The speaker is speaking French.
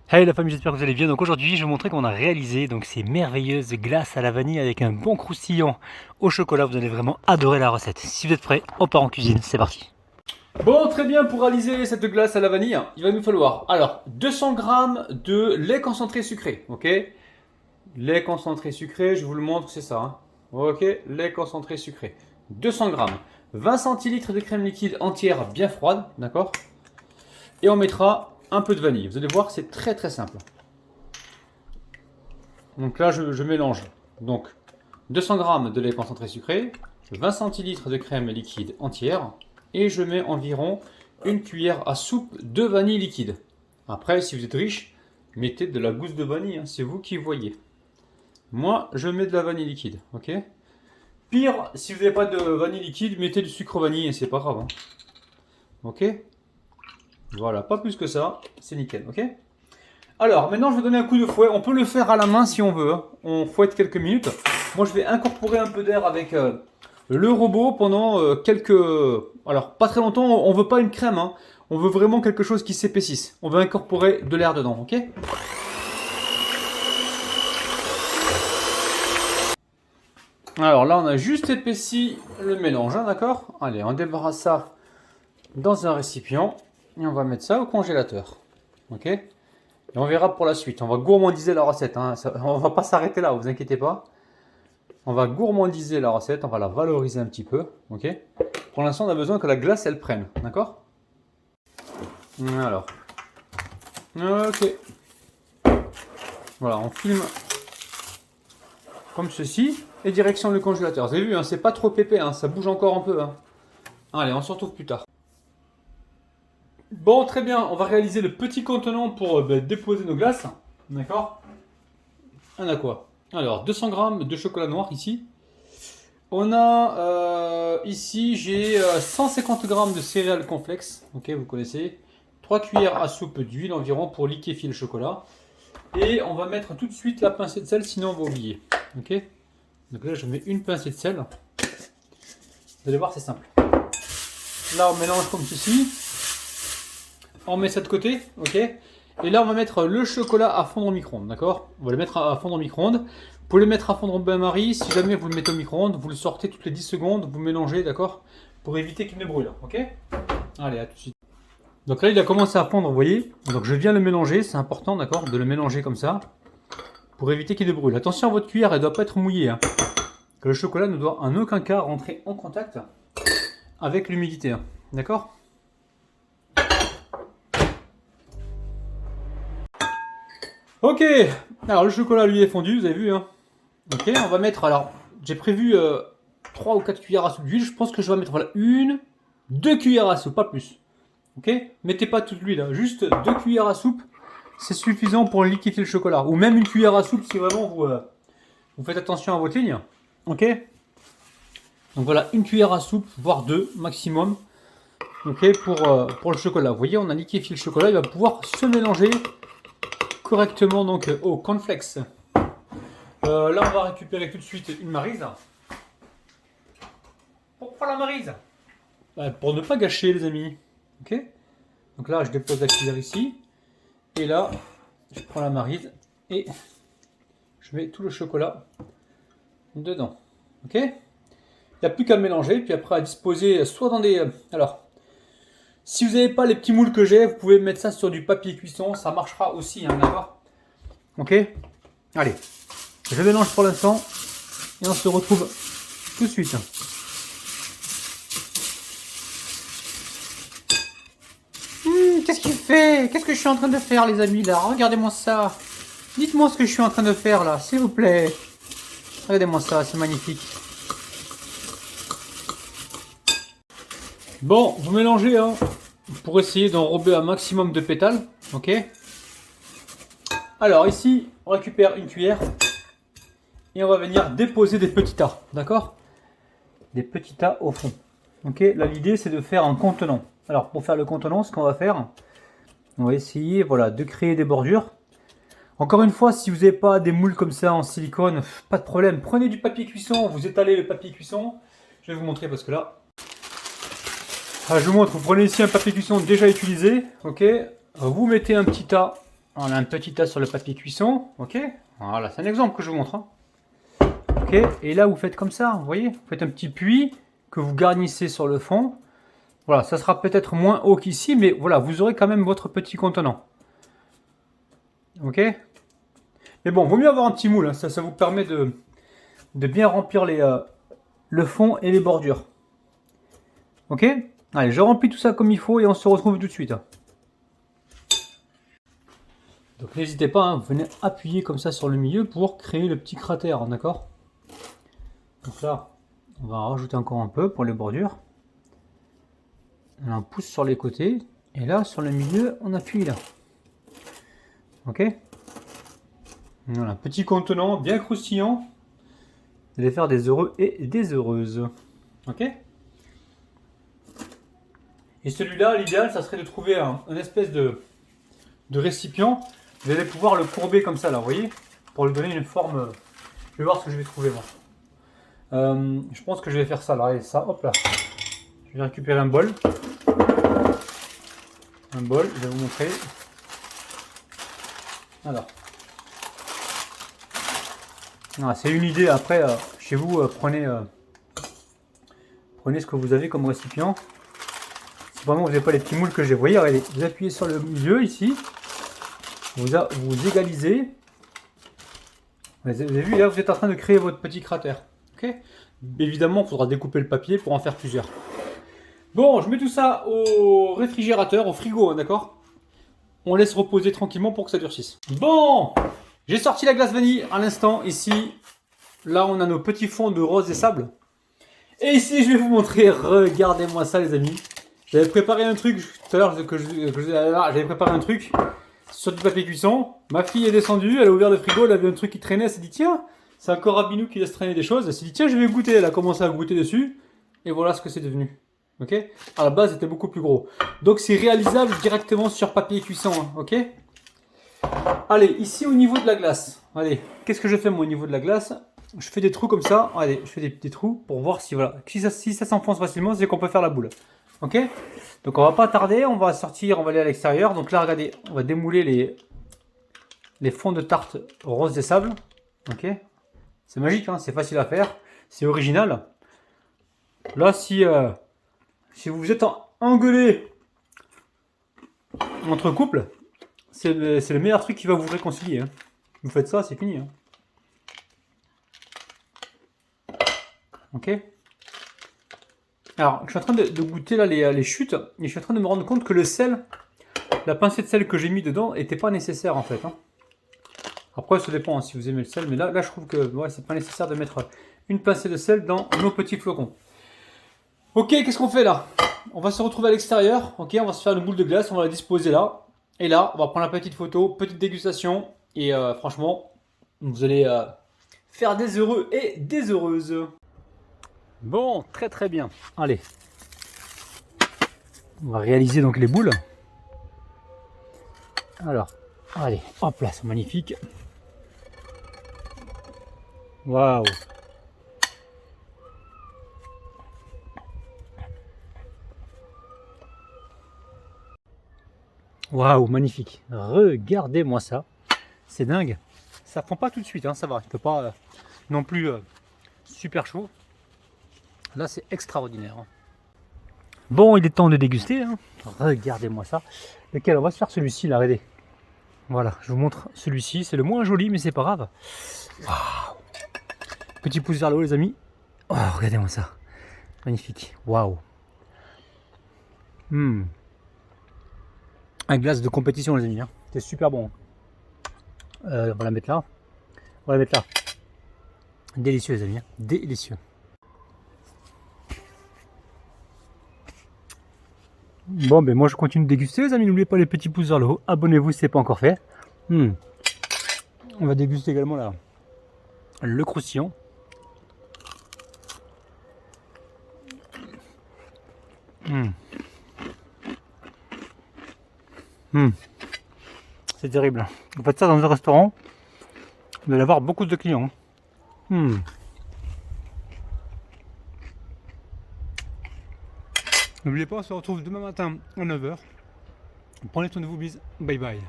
Hey la famille, j'espère que vous allez bien. Donc aujourd'hui, je vais vous montrer comment on a réalisé donc ces merveilleuses glaces à la vanille avec un bon croustillant au chocolat. Vous allez vraiment adorer la recette. Si vous êtes prêts, on part en cuisine. C'est parti. Bon, très bien, pour réaliser cette glace à la vanille, il va nous falloir alors 200 g de lait concentré sucré, ok? Lait concentré sucré, je vous le montre, c'est ça, hein. Ok, lait concentré sucré. 200 g, 20 centilitres de crème liquide entière bien froide, d'accord? Et on mettra un peu de vanille. Vous allez voir, c'est très très simple. Donc là, je mélange. Donc 200 g de lait concentré sucré, 20 centilitres de crème liquide entière, et je mets environ une cuillère à soupe de vanille liquide. Après, si vous êtes riche, mettez de la gousse de vanille, hein, c'est vous qui voyez. Moi, je mets de la vanille liquide, ok? Pire, si vous n'avez pas de vanille liquide, mettez du sucre vanille et c'est pas grave, hein. Ok? Voilà, pas plus que ça, c'est nickel, ok? Alors, maintenant, je vais donner un coup de fouet. On peut le faire à la main si on veut, hein. On fouette quelques minutes. Moi, je vais incorporer un peu d'air avec le robot pendant quelques... Alors, pas très longtemps. On veut pas une crème, hein. On veut vraiment quelque chose qui s'épaississe. On veut incorporer de l'air dedans, ok? Alors là, on a juste épaissi le mélange, hein, d'accord? Allez, on débarrasse ça dans un récipient. Et on va mettre ça au congélateur, ok? Et on verra pour la suite. On va gourmandiser la recette, hein. On va pas s'arrêter là, vous inquiétez pas. On va gourmandiser la recette, on va la valoriser un petit peu, ok? Pour l'instant, on a besoin que la glace, elle prenne, d'accord? Alors, ok. Voilà, on filme comme ceci et direction le congélateur. Vous avez vu, hein, c'est pas trop épais, hein, ça bouge encore un peu, hein. Allez, on se retrouve plus tard. Bon, très bien, on va réaliser le petit contenant pour déposer nos glaces, d'accord? On a quoi? Alors, 200 g de chocolat noir ici. On a ici, j'ai 150 g de céréales complexes, ok, vous connaissez. 3 cuillères à soupe d'huile environ pour liquéfier le chocolat. Et on va mettre tout de suite la pincée de sel, sinon on va oublier. Ok. Donc là, je mets une pincée de sel. Vous allez voir, c'est simple. Là, on mélange comme ceci. On met ça de côté, ok. Et là, on va mettre le chocolat à fondre au micro-ondes, d'accord? On va le mettre à fondre au micro-ondes. Vous pouvez le mettre à fondre au bain-marie. Si jamais vous le mettez au micro-ondes, vous le sortez toutes les 10 secondes, vous mélangez, d'accord? Pour éviter qu'il ne brûle, ok? Allez, à tout de suite. Donc là, il a commencé à fondre, vous voyez? Donc je viens le mélanger, c'est important, d'accord? De le mélanger comme ça, pour éviter qu'il ne brûle. Attention à votre cuillère, elle ne doit pas être mouillée, hein. Que le chocolat ne doit en aucun cas rentrer en contact avec l'humidité, hein. D'accord? Ok, alors le chocolat lui est fondu, vous avez vu, hein. Ok, on va mettre, alors j'ai prévu 3 ou 4 cuillères à soupe d'huile, je pense que je vais mettre voilà, 2 cuillères à soupe, pas plus. Ok, mettez pas toute l'huile, hein, juste 2 cuillères à soupe, c'est suffisant pour liquéfier le chocolat. Ou même une cuillère à soupe si vraiment vous faites attention à votre ligne. Ok, donc voilà, une cuillère à soupe, voire 2 maximum. Ok, pour le chocolat. Vous voyez, on a liquéfié le chocolat, il va pouvoir se mélanger correctement donc au cornflakes. Là, on va récupérer tout de suite une maryse. Pourquoi la maryse? Pour ne pas gâcher, les amis. Ok. Donc là, je dépose la cuillère ici. Et là, je prends la maryse et je mets tout le chocolat dedans. Ok. Il n'y a plus qu'à mélanger, puis après à disposer soit dans des... Alors, si vous n'avez pas les petits moules que j'ai, vous pouvez mettre ça sur du papier cuisson, ça marchera aussi, hein, d'accord? Ok. Allez, je mélange pour l'instant et on se retrouve tout de suite. Qu'est-ce qu'il fait? Qu'est-ce que je suis en train de faire, les amis, là? Regardez-moi ça. Dites-moi ce que je suis en train de faire, là, s'il vous plaît. Regardez-moi ça, c'est magnifique. Bon, vous mélangez, hein, pour essayer d'enrober un maximum de pétales, ok? Alors ici, on récupère une cuillère et on va venir déposer des petits tas, d'accord? Des petits tas au fond. Ok, là l'idée c'est de faire un contenant. Alors pour faire le contenant, ce qu'on va faire, on va essayer voilà, de créer des bordures. Encore une fois, si vous n'avez pas des moules comme ça en silicone, pas de problème. Prenez du papier cuisson, vous étalez le papier cuisson. Je vais vous montrer parce que là, je vous montre, vous prenez ici un papier cuisson déjà utilisé, ok? Vous mettez un petit tas On a un petit tas sur le papier cuisson. Ok. Voilà, c'est un exemple que je vous montre. Hein. Ok. Et là, vous faites comme ça. Vous voyez, vous faites un petit puits que vous garnissez sur le fond. Voilà, ça sera peut-être moins haut qu'ici, mais voilà, vous aurez quand même votre petit contenant. Ok. Mais bon, vaut mieux avoir un petit moule. Hein. Ça vous permet de bien remplir le fond et les bordures. Ok. Allez, je remplis tout ça comme il faut et on se retrouve tout de suite. Donc n'hésitez pas, hein, vous venez appuyer comme ça sur le milieu pour créer le petit cratère, d'accord? Donc là, on va en rajouter encore un peu pour les bordures. On pousse sur les côtés et là, sur le milieu, on appuie là. Ok. Voilà, petit contenant bien croustillant. Vous allez faire des heureux et des heureuses. Ok. Et celui-là, l'idéal, ça serait de trouver un espèce de récipient. Vous allez pouvoir le courber comme ça, là, vous voyez, pour lui donner une forme. Je vais voir ce que je vais trouver, moi. Je pense que je vais faire ça, là, et ça, hop là. Je vais récupérer un bol. Un bol, je vais vous montrer. Alors. C'est une idée, après, chez vous, prenez ce que vous avez comme récipient. Si vraiment vous n'avez pas les petits moules que j'ai, vous voyez, regardez, vous appuyez sur le milieu, ici. Vous égalisez. Vous avez vu, là, vous êtes en train de créer votre petit cratère. Ok. Évidemment, il faudra découper le papier pour en faire plusieurs. Bon, je mets tout ça au réfrigérateur, au frigo, hein, d'accord? On laisse reposer tranquillement pour que ça durcisse. Bon, j'ai sorti la glace vanille à l'instant, ici. Là, on a nos petits fonds de rose et sable. Et ici, je vais vous montrer, regardez-moi ça, les amis. J'avais préparé un truc, tout à l'heure, j'avais préparé un truc sur du papier cuisson. Ma fille est descendue, elle a ouvert le frigo, elle a vu un truc qui traînait, elle s'est dit tiens, c'est encore Rabinou qui laisse traîner des choses. Elle s'est dit tiens, je vais goûter, elle a commencé à goûter dessus. Et voilà ce que c'est devenu. Ok. À la base, c'était beaucoup plus gros. Donc c'est réalisable directement sur papier cuisson. Hein, ok. Allez, ici au niveau de la glace. Allez, qu'est-ce que je fais moi au niveau de la glace? Je fais des trous comme ça. Allez, je fais des petits trous pour voir si voilà. Si ça s'enfonce facilement, c'est qu'on peut faire la boule. Ok. Donc on va pas tarder, on va sortir, on va aller à l'extérieur. Donc là, regardez, on va démouler les fonds de tarte rose des sables. Ok. C'est magique, hein, c'est facile à faire. C'est original. Là, si vous êtes engueulé entre couples, c'est le meilleur truc qui va vous réconcilier. Hein. Vous faites ça, c'est fini. Hein. Ok. Alors, je suis en train de goûter là les chutes et je suis en train de me rendre compte que le sel, la pincée de sel que j'ai mis dedans, n'était pas nécessaire en fait. Hein. Après, ça dépend hein, si vous aimez le sel, mais là je trouve que ouais, c'est pas nécessaire de mettre une pincée de sel dans nos petits flocons. Ok, qu'est-ce qu'on fait là? On va se retrouver à l'extérieur. Ok, on va se faire une boule de glace, on va la disposer là. Et là, on va prendre la petite photo, petite dégustation. Et franchement, vous allez faire des heureux et des heureuses. Bon, très très bien. Allez. On va réaliser donc les boules. Alors, allez, hop là, c'est magnifique. Waouh. Waouh, magnifique. Regardez-moi ça. C'est dingue. Ça prend pas tout de suite, hein, ça va. Il ne fait pas non plus super chaud. Là, c'est extraordinaire. Hein. Bon, il est temps de déguster. Hein. Regardez-moi ça. Lequel? On va se faire celui-ci, là, regardez. Voilà, je vous montre celui-ci. C'est le moins joli, mais c'est pas grave. Waouh. Petit pouce vers le haut, les amis. Oh, regardez-moi ça. Magnifique. Waouh. Un glace de compétition, les amis. Hein. C'est super bon. On va la mettre là. On va la mettre là. Délicieux, les amis. Hein. Délicieux. Bon, ben moi je continue de déguster, les amis. N'oubliez pas les petits pouces vers le haut. Abonnez-vous si ce n'est pas encore fait. On va déguster également là le croustillant. C'est terrible. Vous faites ça dans un restaurant, vous allez avoir beaucoup de clients. N'oubliez pas, on se retrouve demain matin à 9 h. Prenez soin de vous, bis. Bye bye.